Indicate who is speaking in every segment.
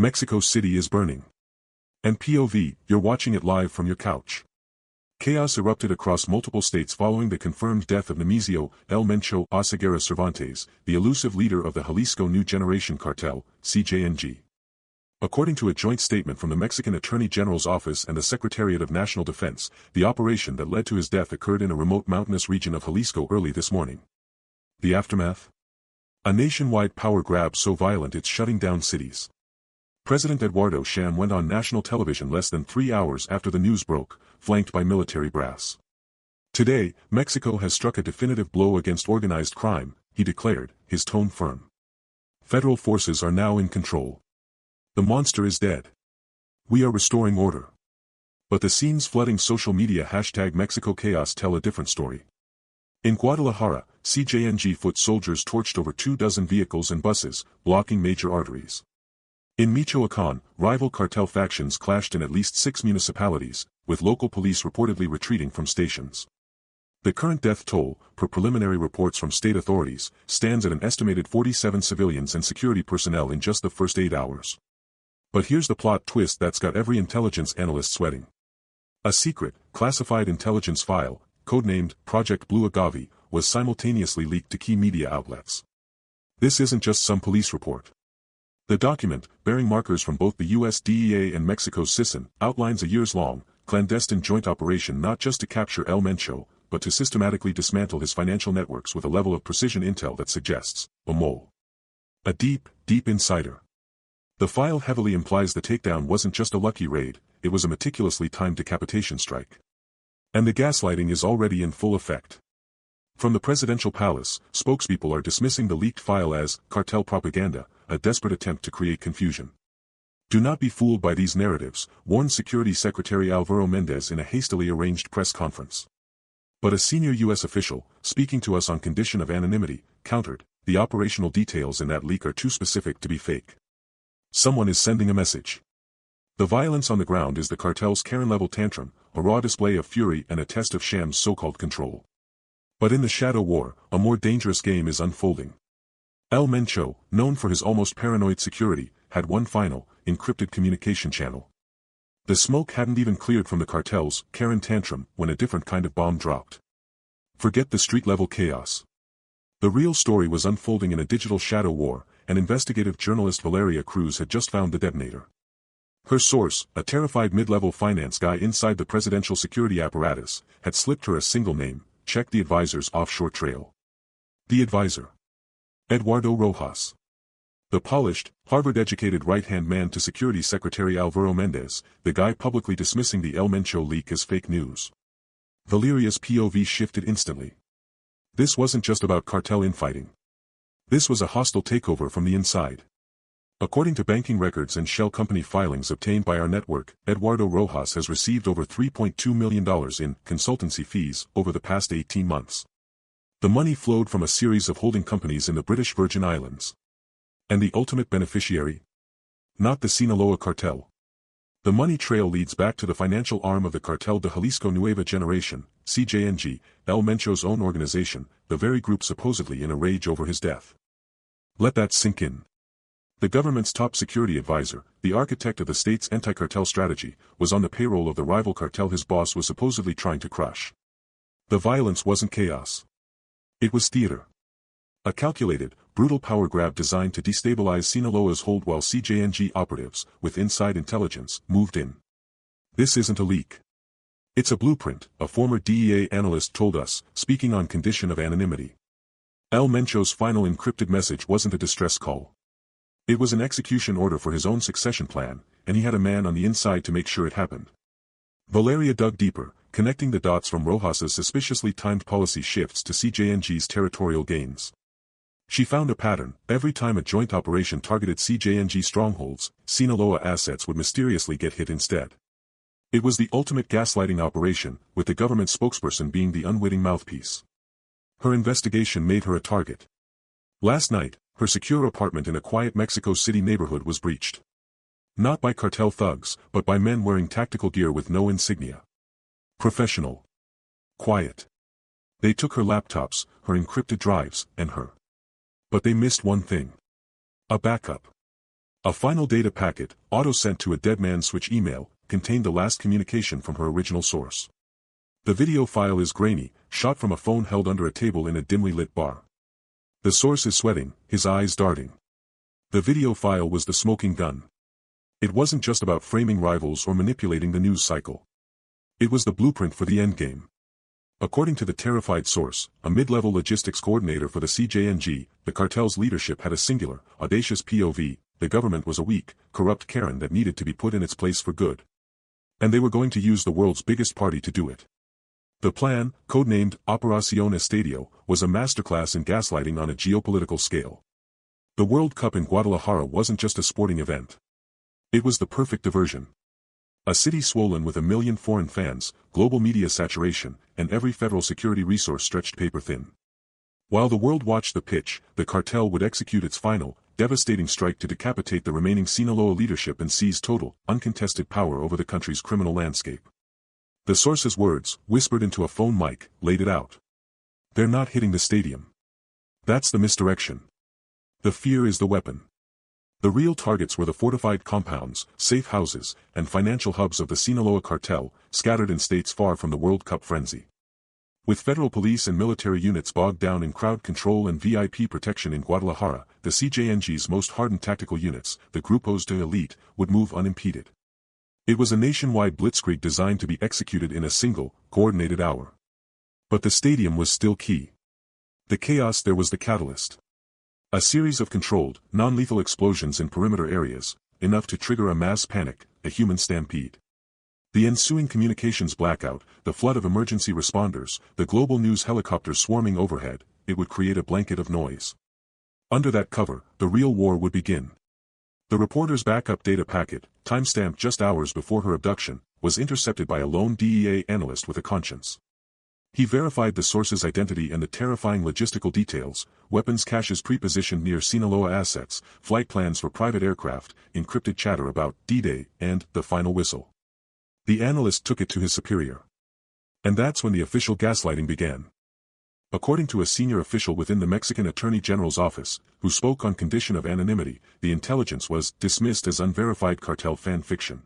Speaker 1: Mexico City is burning. And POV, you're watching it live from your couch. Chaos erupted across multiple states following the confirmed death of Nemesio El Mencho Oseguera Cervantes, the elusive leader of the Jalisco New Generation Cartel, CJNG. According to a joint statement from the Mexican Attorney General's office and the Secretariat of National Defense, the operation that led to his death occurred in a remote mountainous region of Jalisco early this morning. The aftermath? A nationwide power grab so violent it's shutting down cities. President Eduardo Sham went on national television less than 3 hours after the news broke, flanked by military brass. Today, Mexico has struck a definitive blow against organized crime, he declared, his tone firm. Federal forces are now in control. The monster is dead. We are restoring order. But the scenes flooding social media #MexicoChaos tell a different story. In Guadalajara, CJNG foot soldiers torched over 24 vehicles and buses, blocking major arteries. In Michoacán, rival cartel factions clashed in at least 6 municipalities, with local police reportedly retreating from stations. The current death toll, per preliminary reports from state authorities, stands at an estimated 47 civilians and security personnel in just the first 8 hours. But here's the plot twist that's got every intelligence analyst sweating. A secret, classified intelligence file, codenamed Project Blue Agave, was simultaneously leaked to key media outlets. This isn't just some police report. The document, bearing markers from both the US DEA and Mexico's CISN, outlines a years-long, clandestine joint operation not just to capture El Mencho, but to systematically dismantle his financial networks with a level of precision intel that suggests a mole. A deep, deep insider. The file heavily implies the takedown wasn't just a lucky raid, it was a meticulously timed decapitation strike. And the gaslighting is already in full effect. From the presidential palace, spokespeople are dismissing the leaked file as cartel propaganda, a desperate attempt to create confusion. Do not be fooled by these narratives, warned Security Secretary Alvaro Mendez in a hastily arranged press conference. But a senior U.S. official, speaking to us on condition of anonymity, countered, the operational details in that leak are too specific to be fake. Someone is sending a message. The violence on the ground is the cartel's Karen-level tantrum, a raw display of fury and a test of Sham's so-called control. But in the shadow war, a more dangerous game is unfolding. El Mencho, known for his almost paranoid security, had one final, encrypted communication channel. The smoke hadn't even cleared from the cartel's Karen tantrum when a different kind of bomb dropped. Forget the street-level chaos. The real story was unfolding in a digital shadow war, and investigative journalist Valeria Cruz had just found the detonator. Her source, a terrified mid-level finance guy inside the presidential security apparatus, had slipped her a single name: check the advisor's offshore trail. The advisor. Eduardo Rojas. The polished, Harvard-educated right-hand man to Security Secretary Alvaro Mendez, the guy publicly dismissing the El Mencho leak as fake news. Valeria's POV shifted instantly. This wasn't just about cartel infighting. This was a hostile takeover from the inside. According to banking records and shell company filings obtained by our network, Eduardo Rojas has received over $3.2 million in consultancy fees over the past 18 months. The money flowed from a series of holding companies in the British Virgin Islands. And the ultimate beneficiary? Not the Sinaloa cartel. The money trail leads back to the financial arm of the Cartel de Jalisco Nueva Generation, CJNG, El Mencho's own organization, the very group supposedly in a rage over his death. Let that sink in. The government's top security advisor, the architect of the state's anti-cartel strategy, was on the payroll of the rival cartel his boss was supposedly trying to crush. The violence wasn't chaos. It was theater. A calculated, brutal power grab designed to destabilize Sinaloa's hold while CJNG operatives, with inside intelligence, moved in. This isn't a leak. It's a blueprint, a former DEA analyst told us, speaking on condition of anonymity. El Mencho's final encrypted message wasn't a distress call. It was an execution order for his own succession plan, and he had a man on the inside to make sure it happened. Valeria dug deeper, connecting the dots from Rojas's suspiciously timed policy shifts to CJNG's territorial gains. She found a pattern: every time a joint operation targeted CJNG strongholds, Sinaloa assets would mysteriously get hit instead. It was the ultimate gaslighting operation, with the government spokesperson being the unwitting mouthpiece. Her investigation made her a target. Last night, her secure apartment in a quiet Mexico City neighborhood was breached. Not by cartel thugs, but by men wearing tactical gear with no insignia. Professional. Quiet. They took her laptops, her encrypted drives, and her. But they missed one thing. A backup. A final data packet, auto-sent to a dead man's switch email, contained the last communication from her original source. The video file is grainy, shot from a phone held under a table in a dimly lit bar. The source is sweating, his eyes darting. The video file was the smoking gun. It wasn't just about framing rivals or manipulating the news cycle. It was the blueprint for the endgame. According to the terrified source, a mid-level logistics coordinator for the CJNG, the cartel's leadership had a singular, audacious POV: the government was a weak, corrupt Karen that needed to be put in its place for good. And they were going to use the world's biggest party to do it. The plan, codenamed Operación Estadio, was a masterclass in gaslighting on a geopolitical scale. The World Cup in Guadalajara wasn't just a sporting event. It was the perfect diversion. A city swollen with 1 million foreign fans, global media saturation, and every federal security resource stretched paper-thin. While the world watched the pitch, the cartel would execute its final, devastating strike to decapitate the remaining Sinaloa leadership and seize total, uncontested power over the country's criminal landscape. The source's words, whispered into a phone mic, laid it out. They're not hitting the stadium. That's the misdirection. The fear is the weapon. The real targets were the fortified compounds, safe houses, and financial hubs of the Sinaloa cartel, scattered in states far from the World Cup frenzy. With federal police and military units bogged down in crowd control and VIP protection in Guadalajara, the CJNG's most hardened tactical units, the Grupos de Elite, would move unimpeded. It was a nationwide blitzkrieg designed to be executed in a single, coordinated hour. But the stadium was still key. The chaos there was the catalyst. A series of controlled, non-lethal explosions in perimeter areas, enough to trigger a mass panic, a human stampede. The ensuing communications blackout, the flood of emergency responders, the global news helicopters swarming overhead, it would create a blanket of noise. Under that cover, the real war would begin. The reporter's backup data packet, timestamped just hours before her abduction, was intercepted by a lone DEA analyst with a conscience. He verified the source's identity and the terrifying logistical details: weapons caches pre-positioned near Sinaloa assets, flight plans for private aircraft, encrypted chatter about D-Day, and the final whistle. The analyst took it to his superior. And that's when the official gaslighting began. According to a senior official within the Mexican Attorney General's office, who spoke on condition of anonymity, the intelligence was dismissed as unverified cartel fan fiction.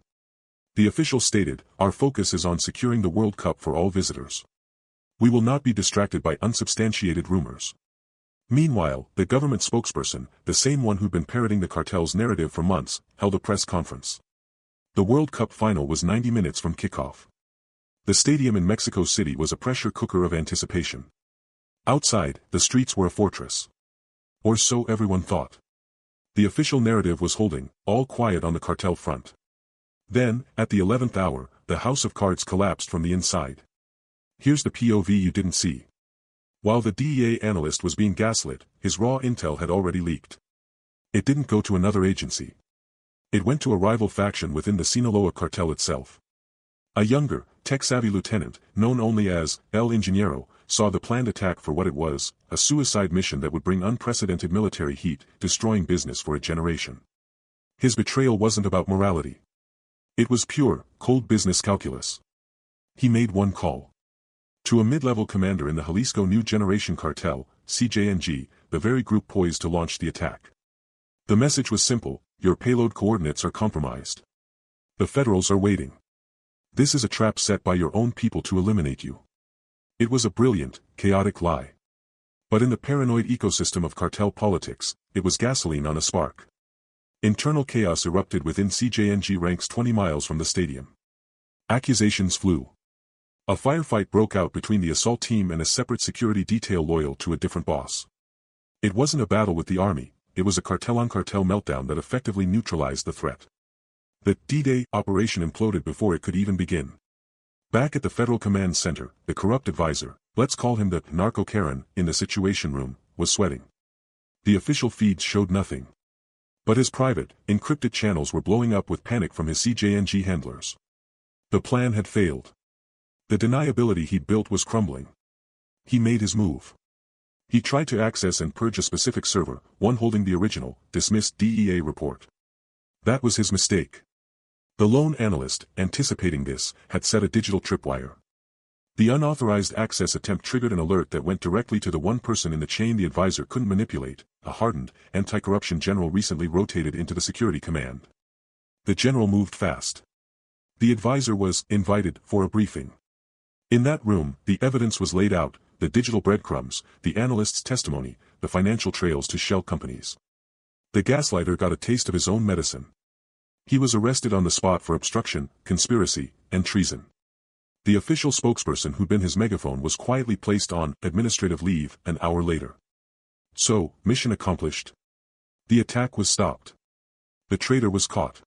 Speaker 1: The official stated, "Our focus is on securing the World Cup for all visitors. We will not be distracted by unsubstantiated rumors." Meanwhile, the government spokesperson, the same one who'd been parroting the cartel's narrative for months, held a press conference. The World Cup final was 90 minutes from kickoff. The stadium in Mexico City was a pressure cooker of anticipation. Outside, the streets were a fortress. Or so everyone thought. The official narrative was holding, all quiet on the cartel front. Then, at the 11th hour, the house of cards collapsed from the inside. Here's the POV you didn't see. While the DEA analyst was being gaslit, his raw intel had already leaked. It didn't go to another agency. It went to a rival faction within the Sinaloa cartel itself. A younger, tech-savvy lieutenant, known only as El Ingeniero, saw the planned attack for what it was: a suicide mission that would bring unprecedented military heat, destroying business for a generation. His betrayal wasn't about morality. It was pure, cold business calculus. He made one call. To a mid-level commander in the Jalisco New Generation Cartel, CJNG, the very group poised to launch the attack. The message was simple: your payload coordinates are compromised. The Federals are waiting. This is a trap set by your own people to eliminate you. It was a brilliant, chaotic lie. But in the paranoid ecosystem of cartel politics, it was gasoline on a spark. Internal chaos erupted within CJNG ranks 20 miles from the stadium. Accusations flew. A firefight broke out between the assault team and a separate security detail loyal to a different boss. It wasn't a battle with the army, it was a cartel-on-cartel meltdown that effectively neutralized the threat. The D-Day operation imploded before it could even begin. Back at the Federal Command Center, the corrupt advisor, let's call him the narco-Karen, in the Situation Room, was sweating. The official feeds showed nothing. But his private, encrypted channels were blowing up with panic from his CJNG handlers. The plan had failed. The deniability he'd built was crumbling. He made his move. He tried to access and purge a specific server, one holding the original, dismissed DEA report. That was his mistake. The lone analyst, anticipating this, had set a digital tripwire. The unauthorized access attempt triggered an alert that went directly to the one person in the chain the advisor couldn't manipulate, a hardened, anti-corruption general recently rotated into the security command. The general moved fast. The advisor was invited for a briefing. In that room, the evidence was laid out, the digital breadcrumbs, the analyst's testimony, the financial trails to shell companies. The gaslighter got a taste of his own medicine. He was arrested on the spot for obstruction, conspiracy, and treason. The official spokesperson who'd been his megaphone was quietly placed on administrative leave an hour later. So, mission accomplished. The attack was stopped. The traitor was caught.